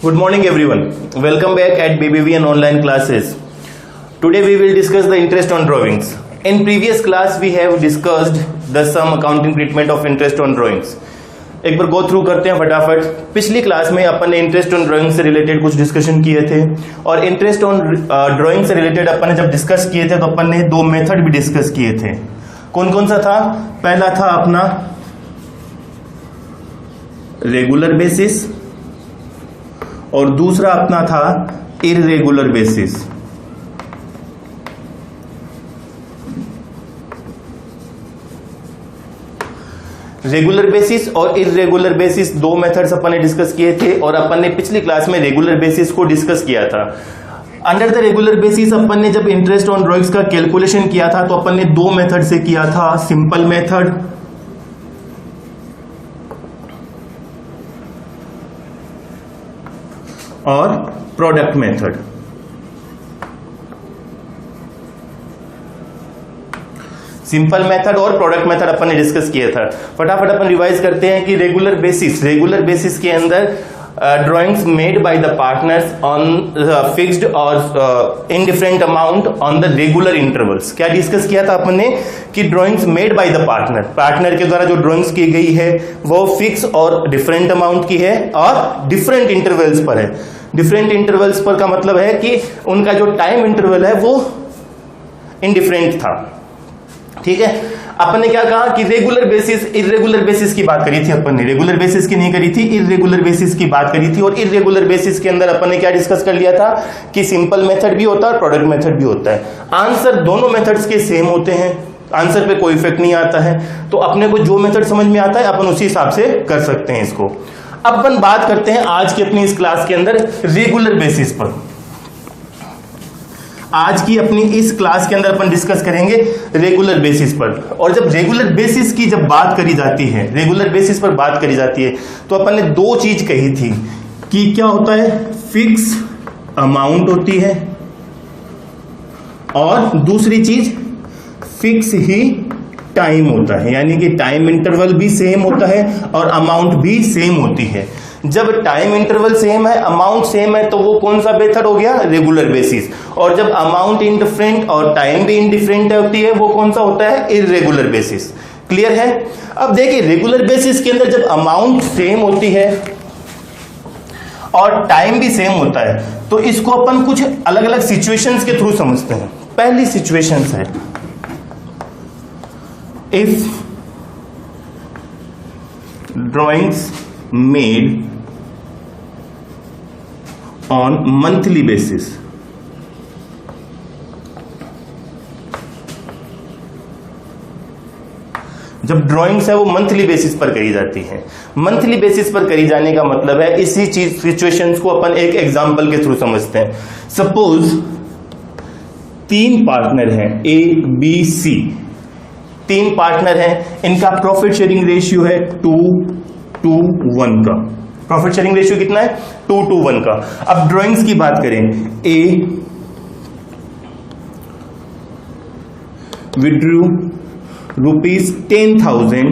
Good morning everyone. Welcome back at BBVN online classes. Today we will discuss the interest on drawings. In previous class we have discussed the sum accounting treatment of interest on drawings. एक बार go through करते हैं फटाफट। पिछली class में अपन ने interest on drawing से related कुछ discussion किए थे और इंटरेस्ट ऑन ड्राइंग से रिलेटेड अपन ने जब डिस्कस किए थे तो अपन ने दो मेथड भी डिस्कस किए थे। कौन कौन सा था? पहला था अपना रेगुलर बेसिस और दूसरा अपना था इर्रेगुलर बेसिस। रेगुलर बेसिस और इर्रेगुलर बेसिस दो मेथड्स अपन ने डिस्कस किए थे और अपन ने पिछली क्लास में रेगुलर बेसिस को डिस्कस किया था। अंडर द रेगुलर बेसिस अपन ने जब इंटरेस्ट ऑन ड्राइंग्स का कैलकुलेशन किया था तो अपन ने दो मेथड से किया था, सिंपल मेथड और प्रोडक्ट मेथड। सिंपल मेथड और प्रोडक्ट मेथड अपन ने डिस्कस किया था। फटाफट अपन रिवाइज करते हैं कि रेगुलर बेसिस के अंदर drawings made by the partners on fixed और indifferent amount on the regular intervals. क्या डिस्कस किया था अपन ने कि drawings made by the partner के द्वारा जो ड्राइंग्स की गई है वो फिक्स और डिफरेंट अमाउंट की है और डिफरेंट इंटरवल्स पर है। डिफरेंट इंटरवल्स पर का मतलब है कि उनका जो टाइम इंटरवल है वो इनडिफरेंट था। ठीक है, अपन ने क्या कहा कि रेगुलर बेसिस इर्रेगुलर बेसिस की बात करी थी अपन ने, रेगुलर बेसिस की नहीं करी थी, इर्रेगुलर बेसिस की बात करी थी। और इर्रेगुलर बेसिस के अंदर अपन ने क्या डिस्कस कर लिया था कि सिंपल मेथड भी होता है और प्रोडक्ट मेथड भी होता है। आंसर दोनों मेथड्स के सेम होते हैं, आंसर पे कोई इफेक्ट नहीं आता है। तो अपने को जो मेथड समझ में आता है अपन उसी हिसाब से कर सकते हैं इसको। अब अपन बात करते हैं आज की अपनी इस क्लास के अंदर रेगुलर बेसिस पर। आज की अपनी इस क्लास के अंदर अपन डिस्कस करेंगे रेगुलर बेसिस पर। और जब रेगुलर बेसिस की जब बात करी जाती है, रेगुलर बेसिस पर बात करी जाती है तो अपन ने दो चीज कही थी कि क्या होता है, फिक्स अमाउंट होती है और दूसरी चीज फिक्स ही टाइम होता है, यानी कि टाइम इंटरवल भी सेम होता है और अमाउंट भी सेम होती है। जब टाइम इंटरवल सेम है, अमाउंट सेम है तो वो कौन सा मेथड हो गया, रेगुलर बेसिस। और जब अमाउंट इंडिफरेंट और टाइम भी इंडिफरेंट होती है वो कौन सा होता है, इर्रेगुलर बेसिस। क्लियर है? अब देखिए रेगुलर बेसिस के अंदर जब अमाउंट सेम होती है और टाइम भी सेम होता है तो इसको अपन कुछ अलग अलग सिचुएशंस के थ्रू समझते हैं। पहली सिचुएशन है if drawings made on monthly basis। जब ड्राइंग्स है वो मंथली बेसिस पर करी जाती है। मंथली बेसिस पर करी जाने का मतलब है इसी चीज सिचुएशंस को अपन एक एग्जांपल के थ्रू समझते हैं। सपोज तीन पार्टनर हैं ए बी सी, तीन पार्टनर हैं, इनका प्रॉफिट शेयरिंग रेशियो है 2:1 का। प्रॉफिट शेयरिंग रेशियो कितना है, 2:1 का। अब ड्राइंग्स की बात करें, A withdrew ₹10,000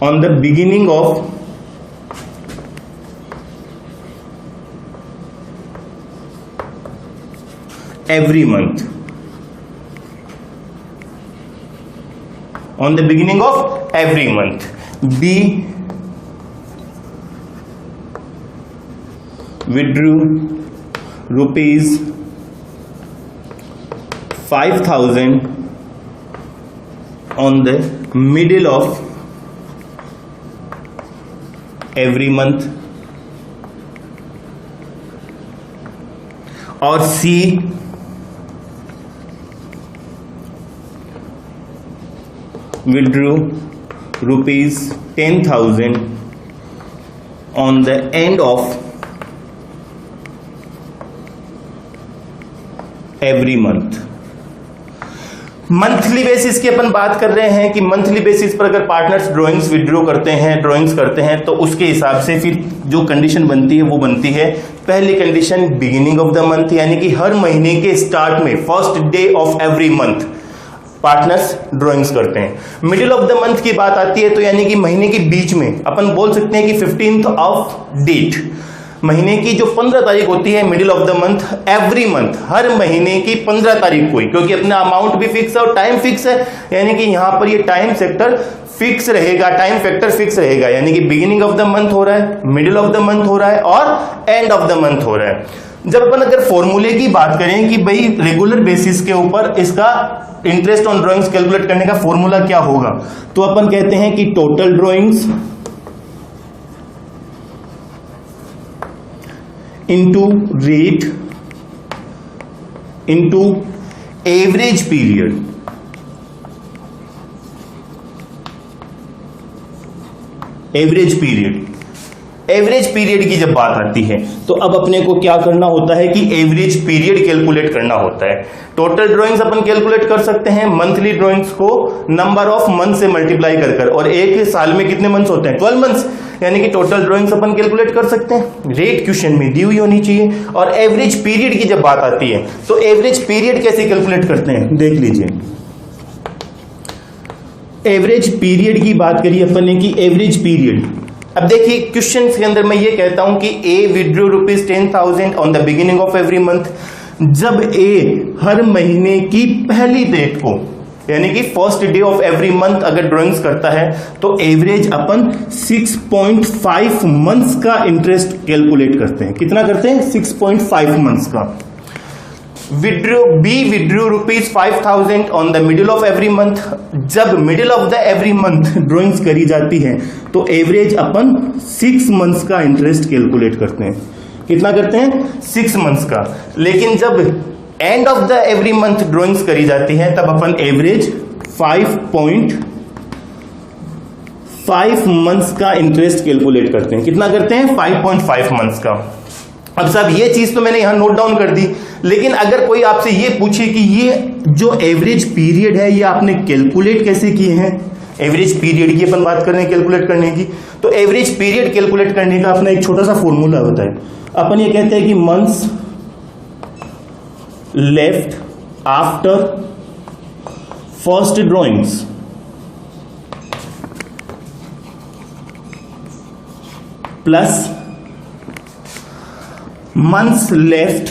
on the beginning of every month, on the beginning of every month। B withdrew ₹5,000 on the middle of every month। और C withdrew ₹10,000 on the end of every month। Monthly basis की अपन बात कर रहे हैं कि monthly basis पर अगर पार्टनर्स ड्राइंग्स विड्रॉ करते हैं, ड्राइंग्स करते हैं तो उसके हिसाब से फिर जो कंडीशन बनती है वो बनती है, पहली condition beginning of the month, यानी कि हर महीने के स्टार्ट में first day of every month partners drawings करते हैं। मिडिल ऑफ द मंथ की बात आती है तो यानी कि महीने के बीच में अपन बोल सकते हैं कि 15th ऑफ डेट, महीने की जो 15 तारीख होती है middle of the month, every month, हर महीने की 15 तारीख को ही, क्योंकि अपना अमाउंट भी फिक्स है और टाइम फिक्स है, यानी कि यहां पर ये टाइम सेक्टर फिक्स रहेगा, टाइम फैक्टर फिक्स रहेगा, यानी कि बिगिनिंग ऑफ द मंथ हो रहा है, मिडिल ऑफ द मंथ हो रहा है और एंड ऑफ द मंथ हो रहा है। जब अपन अगर फॉर्मूले की बात करें कि भाई रेगुलर बेसिस के ऊपर इसका इंटरेस्ट ऑन ड्राइंग्स कैलकुलेट करने का फॉर्मूला क्या होगा, तो अपन कहते हैं कि total drawings into rate into average period. Average period की जब बात आती है तो अब अपने को क्या करना होता है कि एवरेज पीरियड कैलकुलेट करना होता है। टोटल ड्राइंग्स अपन कैलकुलेट कर सकते हैं मंथली ड्राइंग्स को नंबर ऑफ मंथ से मल्टीप्लाई कर और एक साल में कितने मंथ्स होते हैं, 12 मंथ्स, यानी कि टोटल ड्राइंग्स अपन कैलकुलेट कर सकते हैं। रेट क्वेश्चन में दी हुई होनी चाहिए। और एवरेज पीरियड की जब बात आती है तो एवरेज पीरियड कैसे कैलकुलेट करते हैं, देख लीजिए। एवरेज पीरियड की बात करिए अपन ने कि एवरेज पीरियड, अब देखिए क्वेश्चन के अंदर मैं ये कहता हूं कि A withdrew ₹10,000 on the beginning of every month. जब ए हर महीने की पहली डेट को, यानी कि first day of every month अगर ड्राइंग्स करता है तो एवरेज अपन 6.5 मंथ्स का इंटरेस्ट कैलकुलेट करते हैं। कितना करते हैं, 6.5 मंथ्स का। B withdrew ₹5,000 on the middle of every month. जब middle of the every month drawings करी जाती है तो एवरेज अपन 6 मंथ्स का इंटरेस्ट कैलकुलेट करते हैं। कितना करते हैं, 6 मंथ्स का। लेकिन जब and of the every month drawings करी जाती है तब अपन एवरेज 5.5 मंथ्स का इंटरेस्ट कैलकुलेट करते हैं। कितना करते हैं, 5.5 मंथ्स का। अब साहब ये चीज तो मैंने यहां नोट डाउन कर दी, लेकिन अगर कोई आपसे ये पूछे कि ये जो एवरेज पीरियड है ये आपने कैलकुलेट कैसे किए हैं, एवरेज पीरियड की अपन बात कर रहे हैं कैलकुलेट करने की, तो एवरेज पीरियड कैलकुलेट करने का अपना एक छोटा सा फॉर्मूला होता है। अपन ये कहते हैं कि months left after first drawings plus months left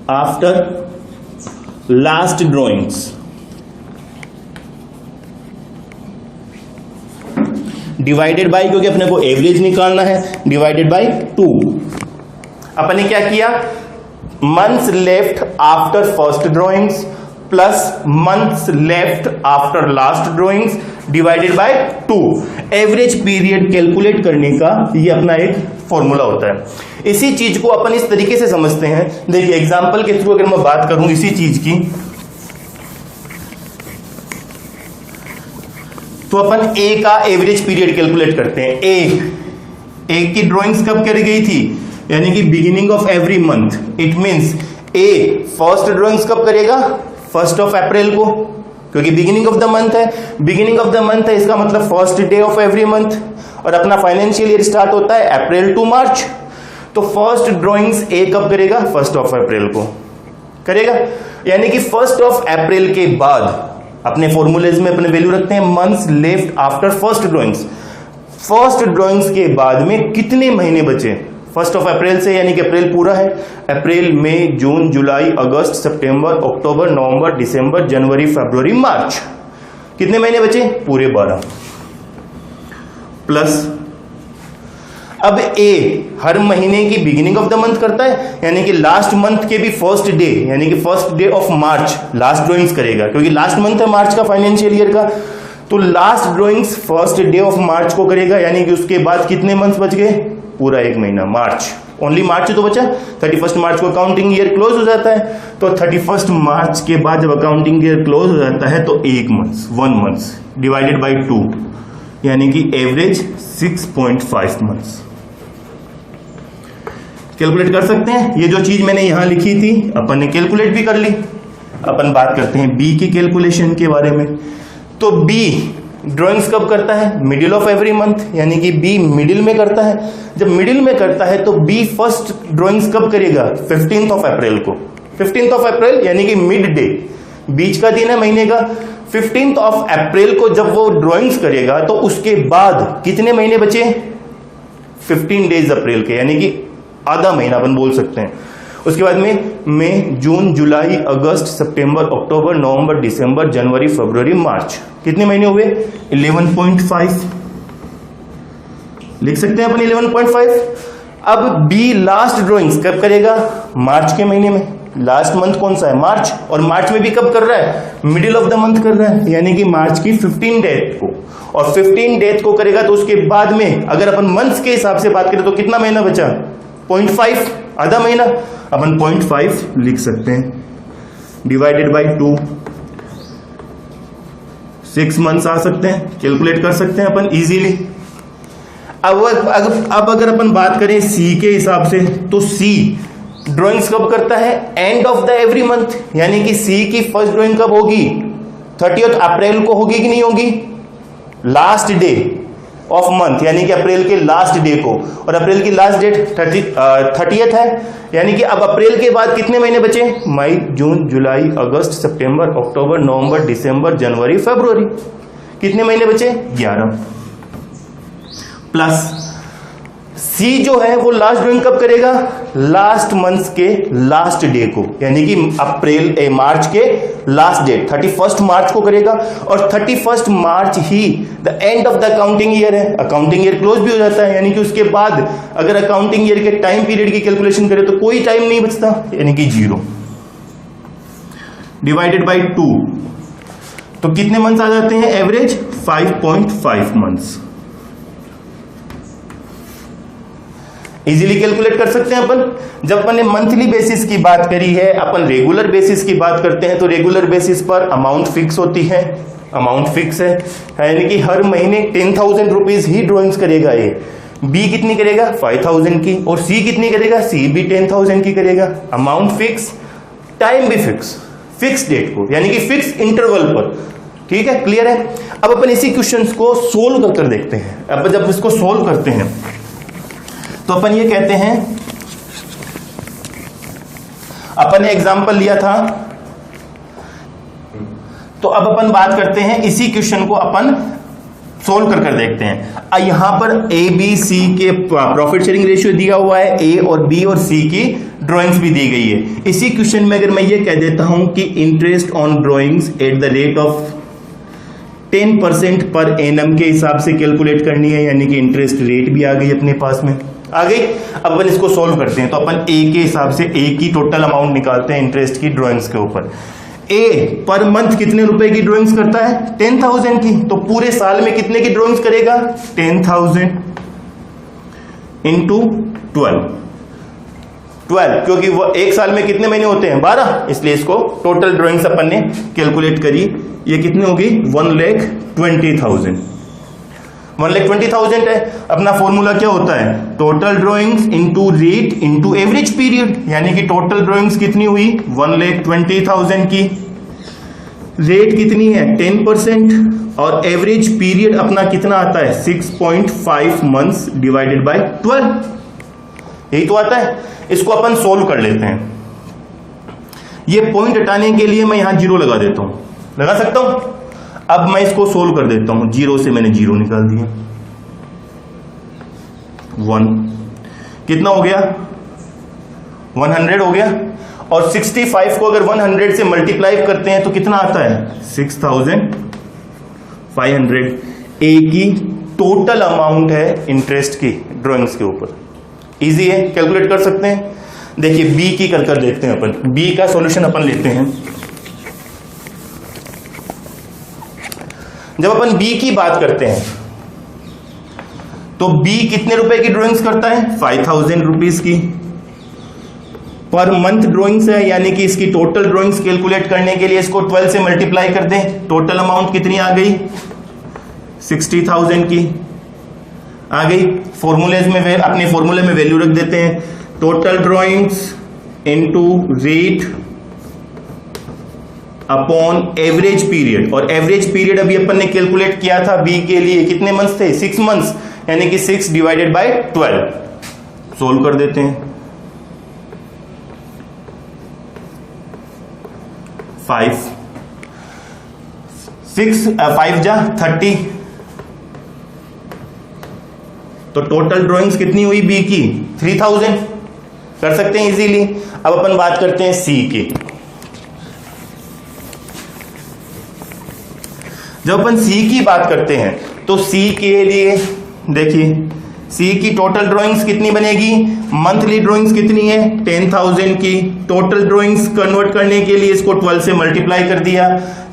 after last drawings divided by, क्योंकि अपने को एवरेज निकालना है, डिवाइडेड बाय 2। अपन ने क्या किया, months left after first drawings plus months left after last drawings divided by 2। Average period calculate करने का ये अपना एक फॉर्मूला होता है। इसी चीज को अपन इस तरीके से समझते हैं। देखिए एग्जांपल के थ्रू अगर मैं बात करूं इसी चीज की, तो अपन ए का एवरेज पीरियड कैलकुलेट करते हैं। ए की ड्राइंग्स कब करी गई थी, यानी कि beginning of every month. It means A first drawings कब करेगा, 1 अप्रैल को, क्योंकि बिगिनिंग ऑफ द मंथ है। बिगिनिंग ऑफ द मंथ है इसका मतलब first day of every month, और अपना फाइनेंशियल ईयर स्टार्ट होता है अप्रैल टू मार्च। तो फर्स्ट ड्राइंग्स ए कब करेगा, 1 अप्रैल को करेगा, यानी कि 1 अप्रैल के बाद अपने फॉर्मूलेज में अपने वैल्यू रखते हैं months left after first drawings. First drawings के बाद में कितने महीने बचे, 1 अप्रैल से, यानी कि अप्रैल पूरा है, अप्रैल मई जून जुलाई अगस्त सितंबर अक्टूबर नवंबर दिसंबर जनवरी फरवरी मार्च, कितने महीने बचे, पूरे 12 प्लस। अब ए हर महीने की बिगिनिंग ऑफ द मंथ करता है, यानी कि लास्ट मंथ के भी फर्स्ट डे, यानी कि first day of March last drawings करेगा, क्योंकि लास्ट मंथ है मार्च का फाइनेंशियल ईयर का। तो last drawings first day of March को करेगा, यानी कि उसके बाद कितने मंथ्स बच गए, पूरा 1 महीना, मार्च, ओनली मार्च तो बचा। 31 मार्च को अकाउंटिंग ईयर क्लोज हो जाता है, तो 31 मार्च के बाद जब अकाउंटिंग ईयर क्लोज हो जाता है तो 1 मंथ्स डिवाइडेड बाय 2, यानी कि एवरेज 6.5 मंथ्स कैलकुलेट कर सकते हैं। ये जो चीज मैंने यहां लिखी थी अपन ने कैलकुलेट भी कर ली। अपन बात करते हैं बी की कैलकुलेशन के बारे में। तो बी ड्राइंग्स कब करता है, मिडिल ऑफ एवरी मंथ, यानी कि बी मिडिल में करता है। जब मिडिल में करता है तो बी फर्स्ट ड्राइंग्स कब करेगा, 15 अप्रैल को। 15 अप्रैल यानी कि मिड बीच का दिन है महीने का। 15th ऑफ अप्रैल को जब वो ड्राइंग्स करेगा तो उसके बाद कितने महीने बचे? 15 डेज अप्रैल के, यानी कि आधा महीना अपन बोल सकते हैं। उसके बाद में मई, जून, जुलाई, अगस्त, सितंबर, अक्टूबर, नवंबर, दिसंबर, जनवरी, फरवरी, मार्च, कितने महीने हुए? 11.5 लिख सकते हैं अपन 11.5। अब बी लास्ट ड्राइंग्स कब करेगा? मार्च के महीने में। लास्ट मंथ कौन सा है? मार्च। और मार्च में भी कब कर रहा है? मिडिल ऑफ द मंथ कर रहा है, यानी कि मार्च की 15 डेट को। और 15 डेट को करेगा तो उसके बाद में अगर अपन मंथ्स के हिसाब से बात करें तो कितना महीना बचा? 0.5, आधा महीना। अपन 0.5 लिख सकते हैं, डिवाइडेड बाई 2, 6 मंथ्स आ सकते हैं, कैलकुलेट कर सकते हैं अपन इजीली। अब अगर अपन बात करें सी के हिसाब से, तो सी ड्राइंग्स कब करता है? And of the every month, यानी कि सी की फर्स्ट ड्राइंग कब होगी? 30th अप्रैल को होगी कि नहीं होगी? लास्ट डे ऑफ मंथ, यानी कि अप्रैल के लास्ट डे को। और अप्रैल की लास्ट डेट 30th है, यानी कि अब अप्रैल के बाद कितने महीने बचे? मई, जून, जुलाई, अगस्त, सितंबर, अक्टूबर, नवंबर, दिसंबर, जनवरी, फरवरी, कितने महीने बचे? 11। प्लस सी जो है वो लास्ट ड्राइंग कब करेगा? लास्ट मंथ के लास्ट डे को, यानी कि मार्च के लास्ट डेट 31 मार्च को करेगा। और 31 मार्च ही the end of the accounting year है, अकाउंटिंग ईयर क्लोज भी हो जाता है, यानी कि उसके बाद अगर अकाउंटिंग ईयर के टाइम पीरियड की कैलकुलेशन करें तो कोई टाइम नहीं बचता, यानी कि 0 डिवाइडेड बाई 2, तो कितने मंथ्स आ जाते हैं? Average 5.5 months. इजीली कैलकुलेट कर सकते हैं अपन। जब अपन ने मंथली बेसिस की बात करी है, अपन रेगुलर बेसिस की बात करते हैं, तो रेगुलर बेसिस पर अमाउंट फिक्स होती है, अमाउंट फिक्स है, यानी कि हर महीने 10,000 रुपीज ही ड्राइंग्स करेगा ये। बी कितनी करेगा? 5,000 की। और सी कितनी करेगा? सी भी 10,000 की करेगा। अमाउंट फिक्स, टाइम भी फिक्स, फिक्स डेट को, यानी कि फिक्स इंटरवल पर। ठीक है, क्लियर है? अब अपन इसी क्वेश्चन को सोल्व कर देखते हैं। अब जब इसको सोल्व करते हैं तो अपन ये कहते हैं, अपन ने एग्जांपल लिया था, तो अब अपन बात करते हैं इसी क्वेश्चन को अपन सोल्व कर देखते हैं। यहां पर ए बी सी के प्रॉफिट शेयरिंग रेशियो दिया हुआ है, ए और बी और सी की ड्राइंग्स भी दी गई है। इसी क्वेश्चन में अगर मैं ये कह देता हूं कि interest on drawings at the rate of 10% per annum के हिसाब से कैलकुलेट करनी है, यानी कि इंटरेस्ट रेट भी आ गई अपने पास में, आ गई। अब अपन इसको सोल्व करते हैं, तो अपन ए के हिसाब से ए की टोटल अमाउंट निकालते हैं इंटरेस्ट की ड्राइंग्स के ऊपर। ए पर मंथ कितने रुपए की ड्राइंग्स करता है? 10,000 की। तो पूरे साल में कितने की ड्राइंग्स करेगा? 10,000 इंटू 12, क्योंकि वो एक साल में कितने महीने होते हैं? 12, इसलिए इसको टोटल ड्राइंग्स अपन ने कैलकुलेट करी। ये कितनी होगी? 1,20,000। 1,20,000 है। अपना फॉर्मूला क्या होता है? Total drawings into rate into average period, यानी कि टोटल ड्राइंग्स कितनी हुई? 1,20,000 की। रेट कितनी है? 10%। और एवरेज पीरियड अपना कितना आता है? 6.5 मंथ्स डिवाइडेड बाय 12, यही तो आता है। इसको अपन सोल्व कर लेते हैं। ये पॉइंट हटाने के लिए मैं यहां 0 लगा देता हूं, लगा सकता हूं। अब मैं इसको सोल्व कर देता हूं। 0 से मैंने 0 निकाल दिया, 1 कितना हो गया? 100 हो गया। और 65 को अगर 100 से मल्टीप्लाई करते हैं तो कितना आता है? 6,500। ए की टोटल अमाउंट है इंटरेस्ट की ड्राइंग्स के ऊपर। इजी है, कैलकुलेट कर सकते हैं। देखिए बी की कर देखते हैं अपन। बी का सॉल्यूशन अपन लेते हैं। जब अपन बी की बात करते हैं तो बी कितने रुपए की ड्राइंग्स करता है? 5,000 रुपीज की। पर मंथ ड्राइंग्स है, यानी कि इसकी टोटल ड्राइंग्स कैलकुलेट करने के लिए इसको 12 से मल्टीप्लाई कर दें। टोटल अमाउंट कितनी आ गई? 60,000 की आ गई। फॉर्मूलेज में अपने फॉर्मूले में वैल्यू रख देते हैं। Total drawings into rate upon average period. और एवरेज पीरियड अभी अपन ने कैलकुलेट किया था बी के लिए, कितने मंथ्स थे? 6 मंथ्स, यानी कि 6 डिवाइडेड बाय 12। सोल्व कर देते हैं। 5 5 जा 30, तो टोटल ड्राइंग्स कितनी हुई बी की 3000, कर सकते हैं इजीली। अब अपन बात करते हैं सी की। जब अपन सी की बात करते हैं तो सी के लिए देखिए, सी की टोटल ड्राइंग्स कितनी बनेगी, मंथली ड्राइंग्स कितनी है 10,000 की। टोटल ड्राइंग्स कन्वर्ट करने के लिए इसको 12 से मल्टीप्लाई कर दिया,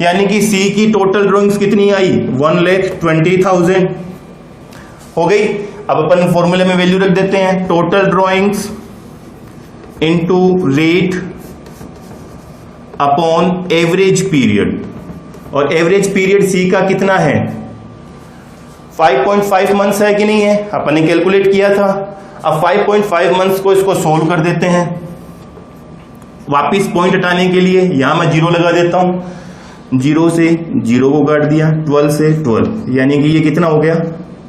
यानी कि सी की टोटल ड्राइंग्स कितनी आई 1,20,000 हो गई। अब अपन फॉर्मूले में वैल्यू रख देते हैं, total drawings into rate upon average period, और एवरेज पीरियड सी का कितना है 5.5 मंथ्स है कि नहीं है, अपन ने कैलकुलेट किया था। अब 5.5 मंथ्स को इसको सोल्व कर देते हैं। वापिस पॉइंट हटाने के लिए यहां मैं 0 लगा देता हूं, 0 से 0 को काट दिया, 12 से 12, यानी कि ये कितना हो गया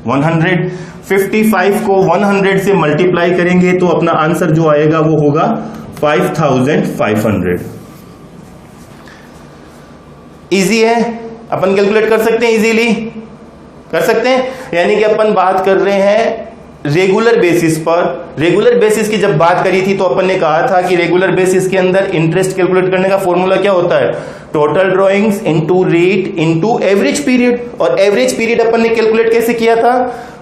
100। 55 को 100 से मल्टीप्लाई करेंगे तो अपना आंसर जो आएगा वो होगा 5500। इजी है, अपन कैलकुलेट कर सकते हैं, इजीली कर सकते हैं। यानी कि अपन बात कर रहे हैं रेगुलर बेसिस पर। रेगुलर बेसिस की जब बात करी थी तो अपन ने कहा था कि रेगुलर बेसिस के अंदर इंटरेस्ट कैलकुलेट करने का फॉर्मूला क्या होता है, total drawings into rate into average period. और एवरेज पीरियड अपन ने कैलकुलेट कैसे किया था,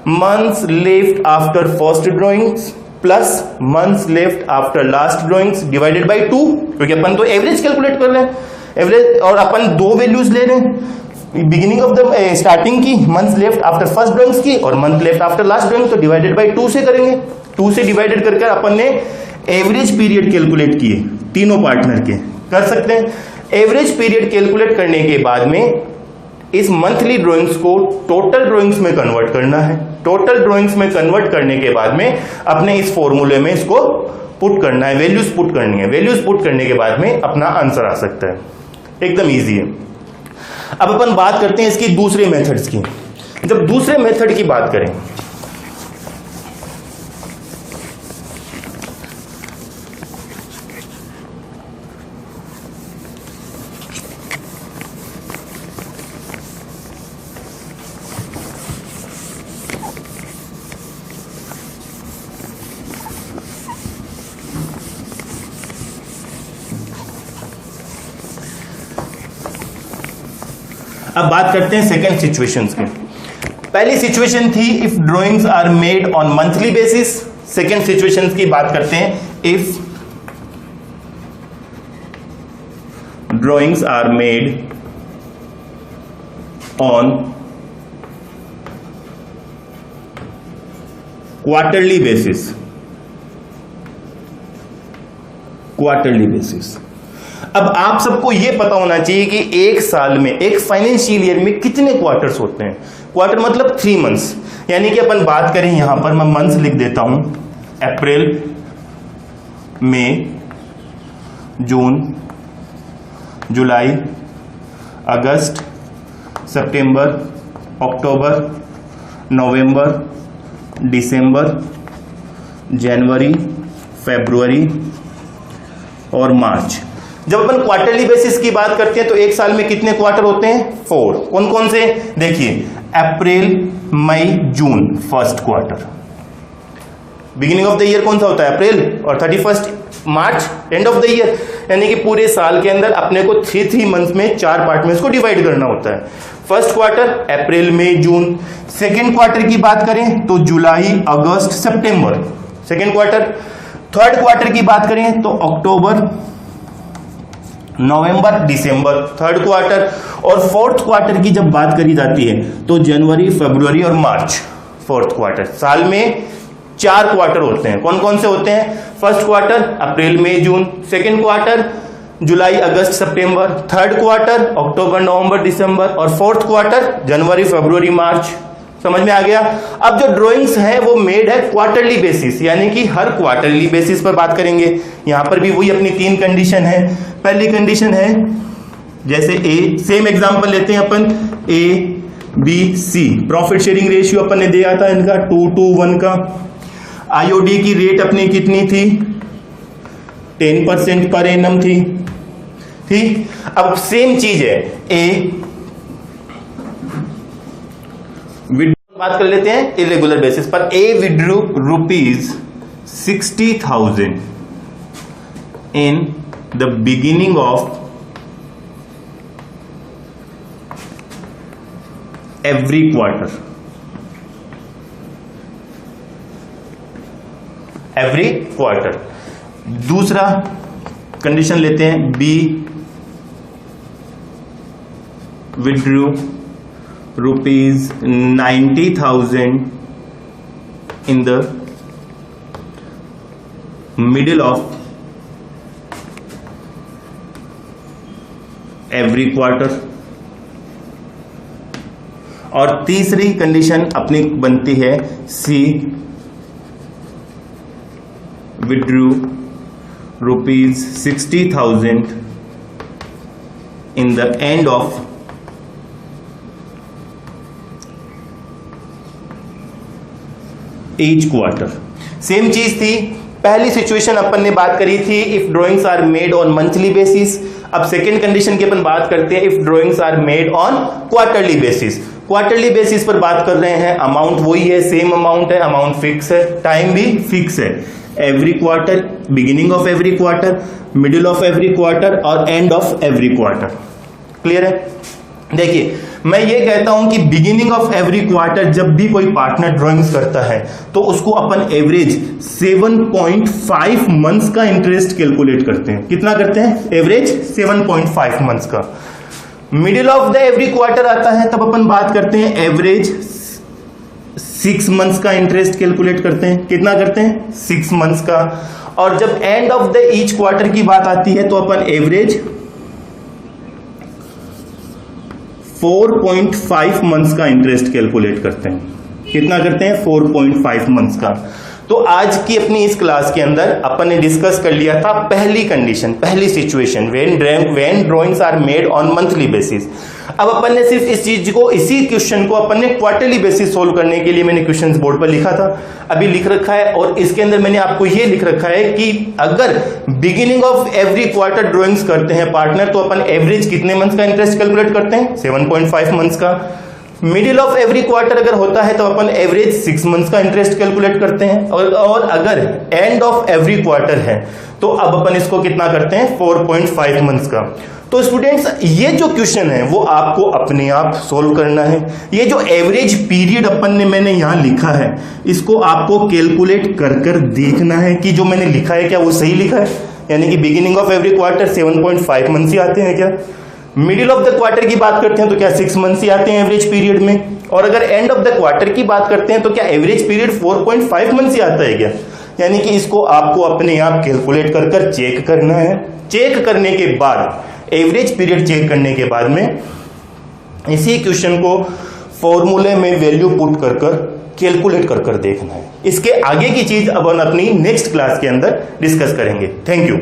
months left after first drawings plus months left after last drawings divided by 2, क्योंकि अपन तो एवरेज कैलकुलेट कर रहे हैं, एवरेज। और अपन दो वैल्यूज ले रहे हैं, बिगिनिंग ऑफ द स्टार्टिंग की month left after first drawings की और month left after last drawing, तो डिवाइडेड बाय 2 से करेंगे। 2 से डिवाइडेड करके अपन ने एवरेज पीरियड कैलकुलेट किए तीनों पार्टनर के, कर सकते हैं। एवरेज पीरियड कैलकुलेट करने के बाद में इस मंथली ड्राइंग्स को टोटल ड्राइंग्स में कन्वर्ट करना है। टोटल ड्राइंग्स में कन्वर्ट करने के बाद में अपने इस फॉर्मूले में इसको पुट करना है, वैल्यूज पुट करनी है। वैल्यूज पुट करने के बाद में अपना आंसर आ सकता है, एकदम इजी है। अब अपन बात करते हैं इसकी दूसरे मेथड्स की। जब दूसरे मेथड की बात करें, अब बात करते हैं सेकेंड सिचुएशंस के। पहली सिचुएशन थी if drawings are made on monthly basis. Second situations की बात करते हैं if drawings are made on quarterly basis. Quarterly basis. अब आप सबको यह पता होना चाहिए कि एक साल में, एक फाइनेंशियल ईयर में कितने क्वार्टर्स होते हैं। क्वार्टर मतलब 3 मंथ्स, यानी कि अपन बात करें, यहां पर मैं मंथ्स लिख देता हूं, अप्रैल, मई, जून, जुलाई, अगस्त, सितंबर, अक्टूबर, नवंबर, दिसंबर, जनवरी, फरवरी और मार्च। जब अपन क्वार्टरली बेसिस की बात करते हैं तो एक साल में कितने क्वार्टर होते हैं 4। कौन कौन से, देखिए अप्रैल, मई, June first quarter. Beginning of the year कौन सा होता है अप्रैल, और 31 March end of the year. यानी कि पूरे साल के अंदर अपने को 3 मंथ में 4 पार्ट में इसको डिवाइड करना होता है। फर्स्ट क्वार्टर अप्रैल, मई, जून। सेकेंड क्वार्टर की बात करें तो जुलाई, अगस्त, सितंबर सेकेंड क्वार्टर। थर्ड क्वार्टर की बात करें तो अक्टूबर, नवंबर, दिसंबर थर्ड क्वार्टर। और फोर्थ क्वार्टर की जब बात करी जाती है तो जनवरी, फरवरी और मार्च फोर्थ क्वार्टर। साल में 4 क्वार्टर होते हैं। कौन कौन से होते हैं, फर्स्ट क्वार्टर अप्रैल, मई, जून। सेकेंड क्वार्टर जुलाई, अगस्त, सितंबर। थर्ड क्वार्टर अक्टूबर, नवंबर, दिसंबर। और फोर्थ क्वार्टर जनवरी, फरवरी, मार्च। समझ में आ गया। अब जो ड्राइंग्स है वो मेड है क्वार्टरली बेसिस, यानी कि हर क्वार्टरली बेसिस पर बात करेंगे। यहां पर भी वही अपनी 3 कंडीशन है। पहली कंडीशन है जैसे ए, सेम एग्जांपल लेते हैं अपन, A B C. Profit sharing ratio अपन ने दिया था इनका 2:1 का। आईओडी की रेट अपनी कितनी थी 10% पर एनम थी। ठीक, अब सेम चीज है, ए बात कर लेते हैं इरेगुलर बेसिस पर। A withdrew ₹60,000 in the beginning of every quarter, every quarter. दूसरा कंडीशन लेते हैं, B withdrew ₹90,000 in the middle of every quarter। और तीसरी कंडीशन अपनी बनती है, C withdrew ₹60,000 in the end of each quarter। Same चीज थी, पहली सिचुएशन अपन ने बात करी थी if drawings are made on monthly basis. अब सेकेंड कंडीशन की अपन बात करते हैं if drawings are made on quarterly basis. Quarterly basis पर बात कर रहे हैं, अमाउंट वही है, सेम अमाउंट है, अमाउंट फिक्स है, टाइम भी फिक्स है। Every quarter, beginning of every quarter, middle of every quarter और end of every quarter. Clear है? देखिए, मैं ये कहता हूं कि बिगिनिंग ऑफ एवरी क्वार्टर जब भी कोई पार्टनर ड्राइंग्स करता है तो उसको अपन एवरेज 7.5 मंथ्स का इंटरेस्ट कैलकुलेट करते हैं। कितना करते हैं? एवरेज 7.5 मंथ्स का। Middle of the every quarter आता है तब अपन बात करते हैं एवरेज 6 मंथ्स का इंटरेस्ट कैलकुलेट करते हैं। कितना करते हैं? 6 मंथ्स का। और जब and of the each quarter की बात आती है तो अपन एवरेज 4.5 मंथ्स का इंटरेस्ट कैलकुलेट करते हैं। कितना करते हैं? 4.5 मंथ्स का। तो आज की अपनी इस क्लास के अंदर अपन ने डिस्कस कर लिया था पहली कंडीशन, पहली situation, when drawings are made on monthly basis. अब अपन ने सिर्फ इस चीज को, इसी क्वेश्चन को अपन ने क्वार्टरली बेसिस सोल्व करने के लिए मैंने क्वेश्चंस बोर्ड पर लिखा था, अभी लिख रखा है। और इसके अंदर मैंने आपको ये लिख रखा है कि अगर beginning of every quarter drawings करते हैं पार्टनर तो अपन एवरेज कितने मंथ्स का इंटरेस्ट कैलकुलेट करते हैं? 7.5 मंथ्स का। मिडिल ऑफ एवरी क्वार्टर अगर होता है तो अपन एवरेज 6 मंथ्स का इंटरेस्ट कैलकुलेट करते हैं। और अगर एंड ऑफ एवरी क्वार्टर है तो अब अपन इसको कितना करते हैं? 4.5 मंथ्स का। तो स्टूडेंट्स, ये जो क्वेश्चन है वो आपको अपने आप सोल्व करना है। ये जो एवरेज पीरियड अपन ने मैंने यहां लिखा है इसको आपको कैलकुलेट कर कर देखना है कि जो मैंने लिखा है क्या वो सही लिखा है। यानी कि beginning of every quarter 7.5 months ही आते हैं क्या? मिडिल ऑफ द क्वार्टर की बात करते हैं तो क्या 6 मंथ्स ही आते हैं एवरेज पीरियड में? और अगर एंड ऑफ द क्वार्टर की बात करते हैं तो क्या एवरेज पीरियड 4.5 मंथ्स ही आता है क्या? यानी कि इसको आपको अपने आप कैलकुलेट कर कर चेक करना है। चेक करने के बाद, एवरेज पीरियड चेक करने के बाद में इसी क्वेश्चन को फॉर्मूले में वैल्यू पुट कर कर कैलकुलेट कर कर देखना है। इसके आगे की चीज अब हम अपनी नेक्स्ट क्लास के अंदर डिस्कस करेंगे। Thank you.